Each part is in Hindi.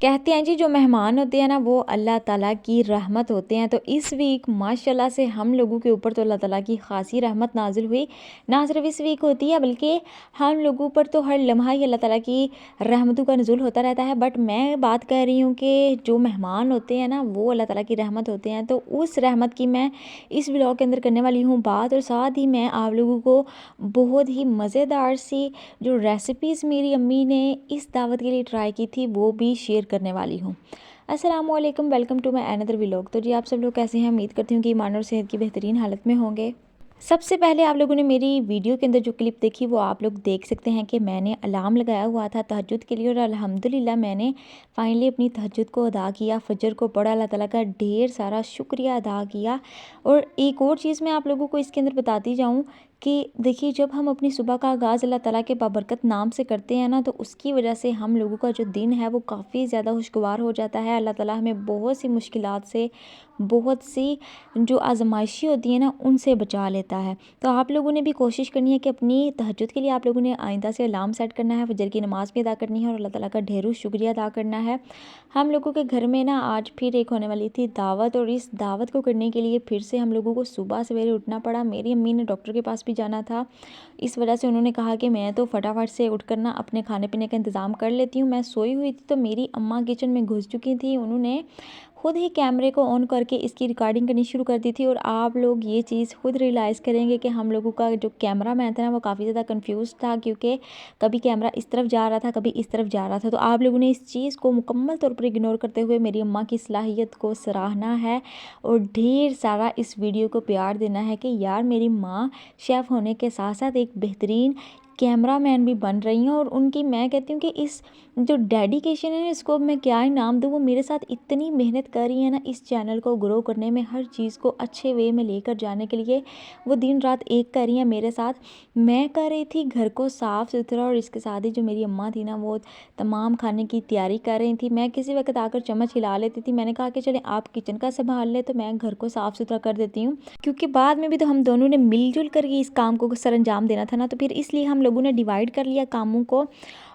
कहते हैं जी जो मेहमान होते हैं ना वो अल्लाह ताला की रहमत होते हैं। तो इस वीक माशाल्लाह से हम लोगों के ऊपर तो अल्लाह ताला की खासी रहमत नाजिल हुई। ना सिर्फ इस वीक होती है बल्कि हम लोगों पर तो हर लम्हा ही अल्लाह ताला की रहमतों का नुज़ूल होता रहता है। बट मैं बात कर रही हूँ कि जो मेहमान होते हैं ना वो अल्लाह ताला की रहमत होते हैं। तो उस रहमत की मैं इस व्लॉग के अंदर करने वाली हूँ बात, और साथ ही मैं आप लोगों को बहुत ही मज़ेदार सी जो रेसिपीज़ मेरी अम्मी ने इस दावत के लिए ट्राई की थी वो भी शेयर करने वाली हूँ। अस्सलामुअलैकुम, welcome to my another vlog. तो जी आप सब लोग कैसे हैं? उम्मीद करती हूँ कि ईमान और सेहत की बेहतरीन हालत में होंगे। सबसे पहले आप लोगों ने मेरी वीडियो के अंदर जो क्लिप देखी वो आप लोग देख सकते हैं कि मैंने अलार्म लगाया हुआ था तहज्जुद के लिए, और अल्हम्दुलिल्लाह मैंने फाइनली अपनी तहज्जुद को अदा किया, फजर को पढ़ा, अल्लाह ताला का ढेर सारा शुक्रिया अदा किया। और एक और चीज़ मैं आप लोगों को इसके अंदर बताती जाऊँ कि देखिए जब हम अपनी सुबह का आगाज़ अल्लाह ताला के बाबरकत नाम से करते हैं ना, तो उसकी वजह से हम लोगों का जो दिन है वो काफ़ी ज़्यादा खुशगवार हो जाता है। अल्लाह ताला हमें बहुत सी मुश्किलात से, बहुत सी जो आजमाइशी होती है ना उनसे बचा लेता है। तो आप लोगों ने भी कोशिश करनी है कि अपनी तहज्जुद के लिए आप लोगों ने आइंदा से अलार्म सेट करना है, फजर की नमाज़ भी अदा करनी है और अल्लाह ताला का ढेरों शुक्रिया अदा करना है। हम लोगों के घर में ना आज फिर एक होने वाली थी दावत, और इस दावत को करने के लिए फिर से हम लोगों को सुबह सवेरे उठना पड़ा। मेरी अम्मी ने डॉक्टर के पास भी जाना था, इस वजह से उन्होंने कहा कि मैं तो फटाफट से उठ कर ना अपने खाने पीने का इंतज़ाम कर लेती हूँ। मैं सोई हुई थी तो मेरी अम्मा किचन में घुस चुकी थी, उन्होंने खुद ही कैमरे को ऑन करके इसकी रिकॉर्डिंग करनी शुरू कर दी थी। और आप लोग ये चीज़ खुद रियलाइज़ करेंगे कि हम लोगों का जो कैमरा मैन था ना वो काफ़ी ज़्यादा कंफ्यूज था, क्योंकि कभी कैमरा इस तरफ जा रहा था, कभी इस तरफ जा रहा था। तो आप लोगों ने इस चीज़ को मुकम्मल तौर पर इग्नोर करते हुए मेरी अम्मा की सलाहियत को सराहना है और ढेर सारा इस वीडियो को प्यार देना है कि यार मेरी माँ शेफ़ होने के साथ साथ एक बेहतरीन कैमरा मैन भी बन रही हैं। और उनकी मैं कहती हूँ कि इस जो डेडिकेशन है इसको मैं क्या ही नाम दूँ, वो मेरे साथ इतनी मेहनत कर रही है ना इस चैनल को ग्रो करने में, हर चीज़ को अच्छे वे में लेकर जाने के लिए वो दिन रात एक कर रही हैं मेरे साथ। मैं कर रही थी घर को साफ़ सुथरा, और इसके साथ ही जो मेरी अम्मा थी ना वो तमाम खाने की तैयारी कर रही थी। मैं किसी वक्त आकर चम्मच हिला लेती थी, मैंने कहा कि चलें आप किचन का संभाल लें तो मैं घर को साफ़ सुथरा कर देती हूँ, क्योंकि बाद में भी तो हम दोनों ने मिलजुल कर इस काम को सर अंजाम देना था ना। तो फिर इसलिए हम लोगों ने डिवाइड कर लिया कामों को,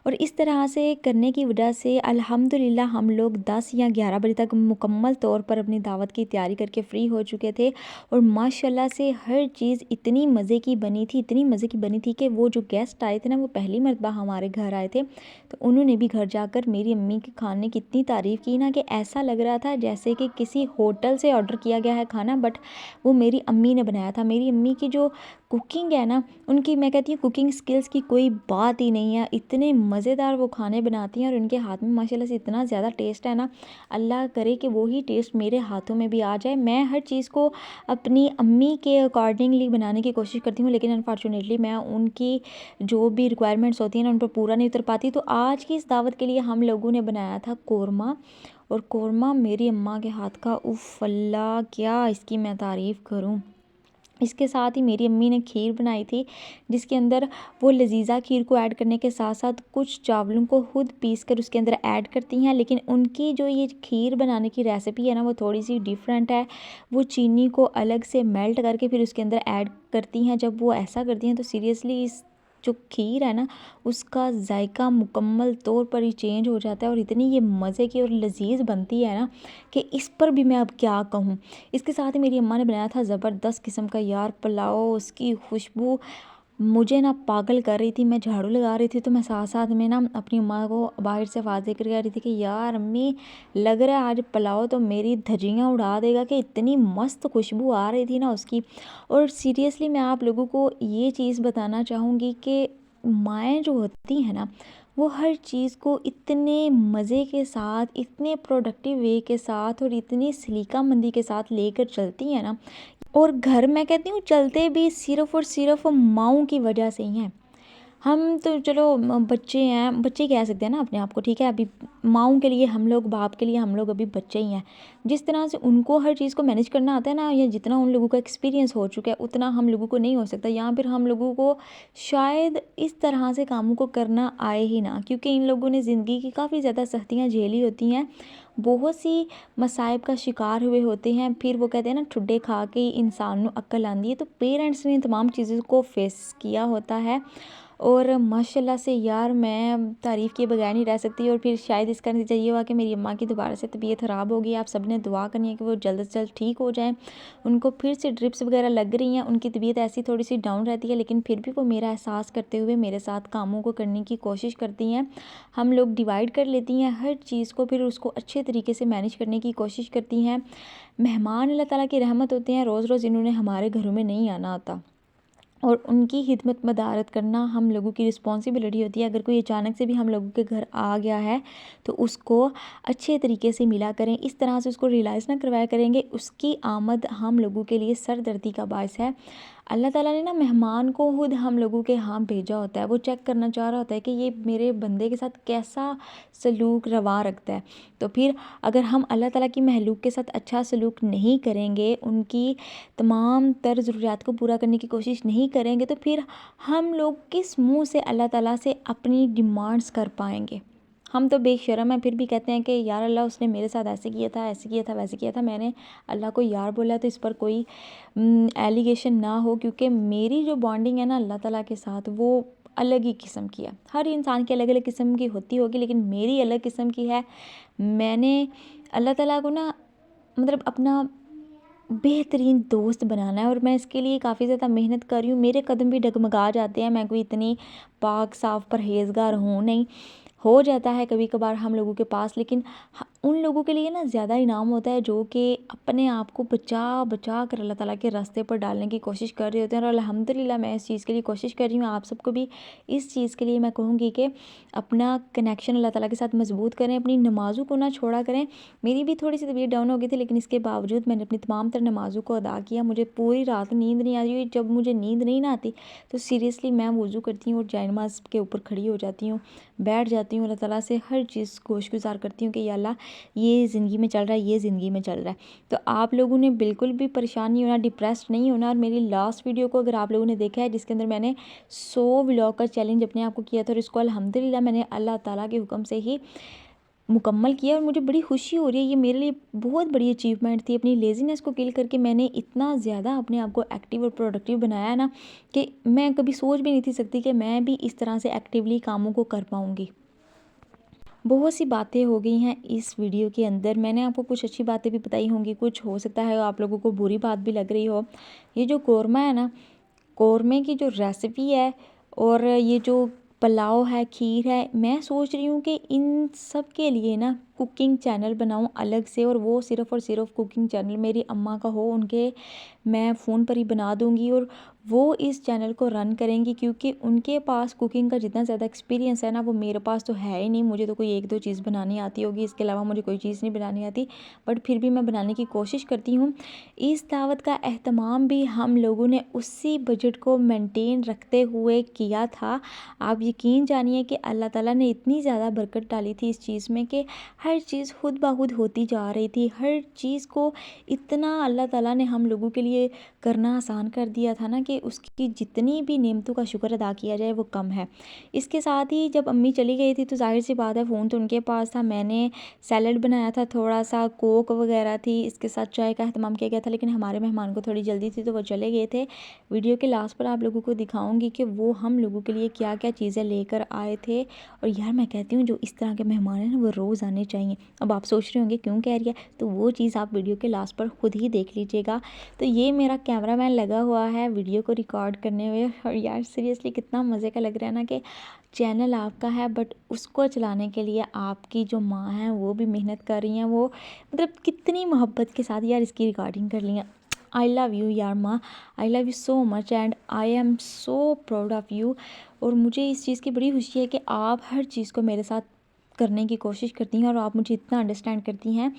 और इस तरह से करने की वजह से अल्हम्दुलिल्लाह हम लोग 10 या 11 बजे तक मुकम्मल तौर पर अपनी दावत की तैयारी करके फ़्री हो चुके थे। और माशाल्लाह से हर चीज़ इतनी मज़े की बनी थी, इतनी मज़े की बनी थी कि वो जो गेस्ट आए थे ना वो पहली मर्तबा हमारे घर आए थे, तो उन्होंने भी घर जाकर मेरी अम्मी के खाने की इतनी तारीफ़ की ना कि ऐसा लग रहा था जैसे कि किसी होटल से ऑर्डर किया गया है खाना, बट वो मेरी अम्मी ने बनाया था। मेरी अम्मी की जो कुकिंग है ना, उनकी मैं कहती हूँ कुकिंग स्किल्स की कोई बात ही नहीं है। इतने मज़ेदार वो खाने बनाती हैं और उनके हाथ में माशाल्लाह से इतना ज़्यादा टेस्ट है ना, अल्लाह करे कि वही टेस्ट मेरे हाथों में भी आ जाए। मैं हर चीज़ को अपनी अम्मी के अकॉर्डिंगली बनाने की कोशिश करती हूँ, लेकिन अनफॉर्चुनेटली मैं उनकी जो भी रिक्वायरमेंट्स होती हैं ना उन पर पूरा नहीं उतर पाती। तो आज की इस दावत के लिए हम लोगों ने बनाया था कौरमा, और कौरमा मेरी अम्मा के हाथ का उफ़ अल्लाह क्या इसकी मैं तारीफ़ करूँ। इसके साथ ही मेरी अम्मी ने खीर बनाई थी, जिसके अंदर वो लजीज़ा खीर को ऐड करने के साथ साथ कुछ चावलों को खुद पीस कर उसके अंदर ऐड करती हैं। लेकिन उनकी जो ये खीर बनाने की रेसिपी है ना वो थोड़ी सी डिफरेंट है। वो चीनी को अलग से मेल्ट करके फिर उसके अंदर ऐड करती हैं। जब वो ऐसा करती हैं तो सीरियसली इस जो खीर है ना उसका जायका मुकम्मल तौर पर ही चेंज हो जाता है, और इतनी ये मज़े की और लजीज बनती है ना कि इस पर भी मैं अब क्या कहूँ। इसके साथ ही मेरी अम्मा ने बनाया था ज़बरदस्त किस्म का यार पुलाव, उसकी खुशबू मुझे ना पागल कर रही थी। मैं झाड़ू लगा रही थी तो मैं साथ साथ में ना अपनी अम्मा को बाहर से आवाज़ देकर कह रही थी कि यार अम्मी लग रहा है आज पुलाव तो मेरी धज्जियाँ उड़ा देगा, कि इतनी मस्त खुशबू आ रही थी ना उसकी। और सीरियसली मैं आप लोगों को ये चीज़ बताना चाहूँगी कि माएँ जो होती हैं ना वो हर चीज़ को इतने मज़े के साथ, इतने प्रोडक्टिव वे के साथ और इतनी सलीकामंदी के साथ लेकर चलती हैं ना, और घर मैं कहती हूँ चलते भी सिर्फ़ और सिर्फ़ माँओं की वजह से ही हैं। हम तो चलो बच्चे हैं, बच्चे कह सकते हैं ना अपने आप को, ठीक है। अभी माँओं के लिए हम लोग, बाप के लिए हम लोग अभी बच्चे ही हैं। जिस तरह से उनको हर चीज़ को मैनेज करना आता है ना, या जितना उन लोगों का एक्सपीरियंस हो चुका है उतना हम लोगों को नहीं हो सकता, या फिर हम लोगों को शायद इस तरह से कामों को करना आए ही ना, क्योंकि इन लोगों ने ज़िंदगी की काफ़ी ज़्यादा सख्तियाँ झेली होती हैं, बहुत सी मसाइब का शिकार हुए होते हैं। फिर वो कहते हैं ना ठुड्डे खा के इंसान को अक्ल आती है, तो पेरेंट्स ने तमाम चीज़ों को फेस किया होता है। और माशाल्लाह से यार मैं तारीफ़ किए बगैर नहीं रह सकती। और फिर शायद इसका नतीजा ये हुआ कि मेरी अम्मा की दोबारा से तबीयत ख़राब हो गई। आप सब ने दुआ करनी है कि वो जल्द से जल्द ठीक हो जाएँ। उनको फिर से ड्रिप्स वगैरह लग रही हैं। उनकी तबीयत ऐसी थोड़ी सी डाउन रहती है, लेकिन फिर भी वो मेरा एहसास करते हुए मेरे साथ कामों को करने की कोशिश करती हैं। हम लोग डिवाइड कर लेती हैं हर चीज़ को, फिर उसको अच्छे तरीके से मैनेज करने की कोशिश करती हैं। मेहमान अल्लाह ताला की रहमत होते हैं, रोज़ रोज़ इन्होंने हमारे घरों में नहीं आना होता और उनकी खिदमत मदारत करना हम लोगों की रिस्पॉन्सिबिलिटी होती है। अगर कोई अचानक से भी हम लोगों के घर आ गया है तो उसको अच्छे तरीके से मिला करें, इस तरह से उसको रियलाइज़ ना करवाया करेंगे उसकी आमद हम लोगों के लिए सरदर्दी का बायस है। अल्लाह ताला ने ना मेहमान को खुद हम लोगों के यहाँ भेजा होता है। वो चेक करना चाह रहा होता है कि ये मेरे बंदे के साथ कैसा सलूक रवा रखता है। तो फिर अगर हम अल्लाह ताला की महलूक के साथ अच्छा सलूक नहीं करेंगे, उनकी तमाम तर ज़रूरियात को पूरा करने की कोशिश नहीं करेंगे, तो फिर हम लोग किस मुंह से अल्लाह ताला से अपनी डिमांड्स कर पाएंगे। हम तो बेशर्म हैं, फिर भी कहते हैं कि यार अल्लाह उसने मेरे साथ ऐसे किया था, ऐसे किया था, वैसे किया था। मैंने अल्लाह को यार बोला तो इस पर कोई एलिगेशन ना हो, क्योंकि मेरी जो बॉन्डिंग है ना अल्लाह ताला के साथ वो अलग ही किस्म की है। हर इंसान की अलग अलग किस्म की होती होगी, लेकिन मेरी अलग किस्म की है। मैंने अल्लाह ताला को ना मतलब अपना बेहतरीन दोस्त बनाना है और मैं इसके लिए काफ़ी ज़्यादा मेहनत कर रही हूँ। मेरे कदम भी डगमगा जाते हैं, मैं कोई इतनी पाक साफ़ परहेज़गार हूँ नहीं। हो जाता है कभी कभार हम लोगों के पास, लेकिन उन लोगों के लिए ना ज़्यादा इनाम होता है जो कि अपने आप को बचा बचा कर अल्लाह ताला के रास्ते पर डालने की कोशिश कर रहे होते हैं। और अल्हम्दुलिल्लाह मैं इस चीज़ के लिए कोशिश कर रही हूँ। आप सबको भी इस चीज़ के लिए मैं कहूँगी कि अपना कनेक्शन अल्लाह ताला के साथ मजबूत करें, अपनी नमाज़ों को ना छोड़ा करें। मेरी भी थोड़ी सी तबीयत डाउन हो गई थी, लेकिन इसके बावजूद मैंने अपनी तमाम तर नमाज़ों को अदा किया। मुझे पूरी रात नींद नहीं आ रही। जब मुझे नींद नहीं ना आती तो सीरियसली मैं वज़ू करती हूँ और जाए नमाज़ के ऊपर खड़ी हो जाती हूँ, बैठ जाती हूँ, अल्लाह ताला से हर चीज़ गोशगुजार करती हूँ कि या अल्लाह ये ज़िंदगी में चल रहा है, ये ज़िंदगी में चल रहा है। तो आप लोगों ने बिल्कुल भी परेशान नहीं होना, डिप्रेस्ड नहीं होना। और मेरी लास्ट वीडियो को अगर आप लोगों ने देखा है जिसके अंदर मैंने 100 व्लॉग का चैलेंज अपने आप को किया था और इसको अल्हम्दुलिल्लाह मैंने अल्लाह ताला के हुक्म से ही मुकम्मल किया और मुझे बड़ी खुशी हो रही है। ये मेरे लिए बहुत बड़ी अचीवमेंट थी। अपनी लेज़ीनेस को किल करके मैंने इतना ज़्यादा अपने आप को एक्टिव और प्रोडक्टिव बनाया है ना कि मैं कभी सोच भी नहीं थी सकती कि मैं भी इस तरह से एक्टिवली कामों को कर पाऊँगी। बहुत सी बातें हो गई हैं इस वीडियो के अंदर। मैंने आपको कुछ अच्छी बातें भी बताई होंगी, कुछ हो सकता है आप लोगों को बुरी बात भी लग रही हो। ये जो कौरमा है ना, कौरमे की जो रेसिपी है और ये जो पुलाव है, खीर है, मैं सोच रही हूँ कि इन सब के लिए ना कुकिंग चैनल बनाऊँ अलग से, और वो सिर्फ़ और सिर्फ कुकिंग चैनल मेरी अम्मा का हो, उनके मैं फ़ोन पर ही बना दूँगी और वो इस चैनल को रन करेंगी। क्योंकि उनके पास कुकिंग का जितना ज़्यादा एक्सपीरियंस है ना वो मेरे पास तो है ही नहीं। मुझे तो कोई एक दो चीज़ बनानी आती होगी, इसके अलावा मुझे कोई चीज़ नहीं बनानी आती, बट फिर भी मैं बनाने की कोशिश करती हूँ। इस दावत का एहतमाम भी हम लोगों ने उसी बजट को मेंटेन रखते हुए किया था। आप यकीन जानिए कि अल्लाह ताला ने इतनी ज़्यादा बरकत डाली थी इस चीज़ में कि हर चीज़ खुद ब खुद होती जा रही थी। हर चीज़ को इतना अल्लाह ताला ने हम लोगों के लिए करना आसान कर दिया था ना कि उसकी जितनी भी नेमतों का शुक्र अदा किया जाए वो कम है। इसके साथ ही जब अम्मी चली गई थी तो ज़ाहिर सी बात है फ़ोन तो उनके पास था। मैंने सैलड बनाया था, थोड़ा सा कोक वगैरह थी, इसके साथ चाय का अहतमाम किया गया था, लेकिन हमारे मेहमान को थोड़ी जल्दी थी तो वो चले गए थे। वीडियो के लास्ट पर आप लोगों को दिखाऊंगी कि वो हम लोगों के लिए क्या क्या चीज़ें लेकर आए थे। और यार मैं कहती हूँ जो इस तरह के मेहमान हैं ना वो रोज़ आने चाहिए। अब आप सोच रहे होंगे क्यों कह रही है, तो वो चीज़ आप वीडियो के लास्ट पर खुद ही देख लीजिएगा। तो ये मेरा कैमरामैन लगा हुआ है वीडियो को रिकॉर्ड करने में, और यार सीरियसली कितना मज़े का लग रहा है ना कि चैनल आपका है बट उसको चलाने के लिए आपकी जो माँ हैं वो भी मेहनत कर रही हैं। वो मतलब कितनी मोहब्बत के साथ यार इसकी रिकॉर्डिंग कर ली है। आई लव यू यार माँ, I love you so much and I am so proud of you. और मुझे इस चीज़ की बड़ी खुशी है कि आप हर चीज़ को मेरे साथ करने की कोशिश करती हैं और आप मुझे इतना अंडरस्टैंड करती हैं।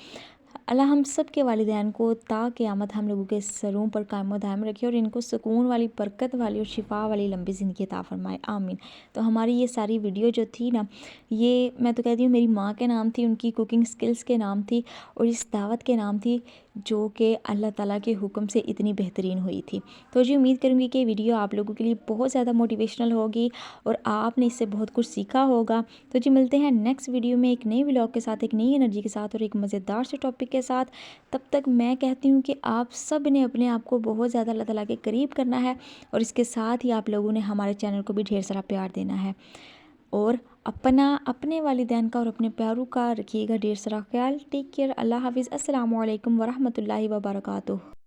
अल्लाह हम सब के वालिदैन को ता क़यामत हम लोगों के सरों पर कायम दायम रखे और इनको सुकून वाली, बरकत वाली और शिफा वाली लंबी ज़िंदगी अता फ़रमाए, आमीन। तो हमारी ये सारी वीडियो जो थी ना, ये मैं तो कहती हूँ मेरी माँ के नाम थी, उनकी कुकिंग स्किल्स के नाम थी और इस दावत के नाम थी जो कि अल्लाह ताला के हुक्म से इतनी बेहतरीन हुई थी। तो जी उम्मीद करूँगी कि वीडियो आप लोगों के लिए बहुत ज़्यादा मोटिवेशनल होगी और आपने इससे बहुत कुछ सीखा होगा। तो जी मिलते हैं नेक्स्ट वीडियो में एक नए व्लॉग के साथ, एक नई एनर्जी के साथ और एक मज़ेदार से टॉपिक के साथ। तब तक मैं कहती हूँ कि आप सब ने अपने आप को बहुत ज़्यादा अल्लाह ताला के करीब करना है और इसके साथ ही आप लोगों ने हमारे चैनल को भी ढेर सारा प्यार देना है और अपने वालिदैन का और अपने प्यारों का रखिएगा ढेर सारा ख्याल। Take care. अल्लाह हाफिज़। अस्सलामु अलैकुम वरहमतुल्लाहि वबरकातुहू।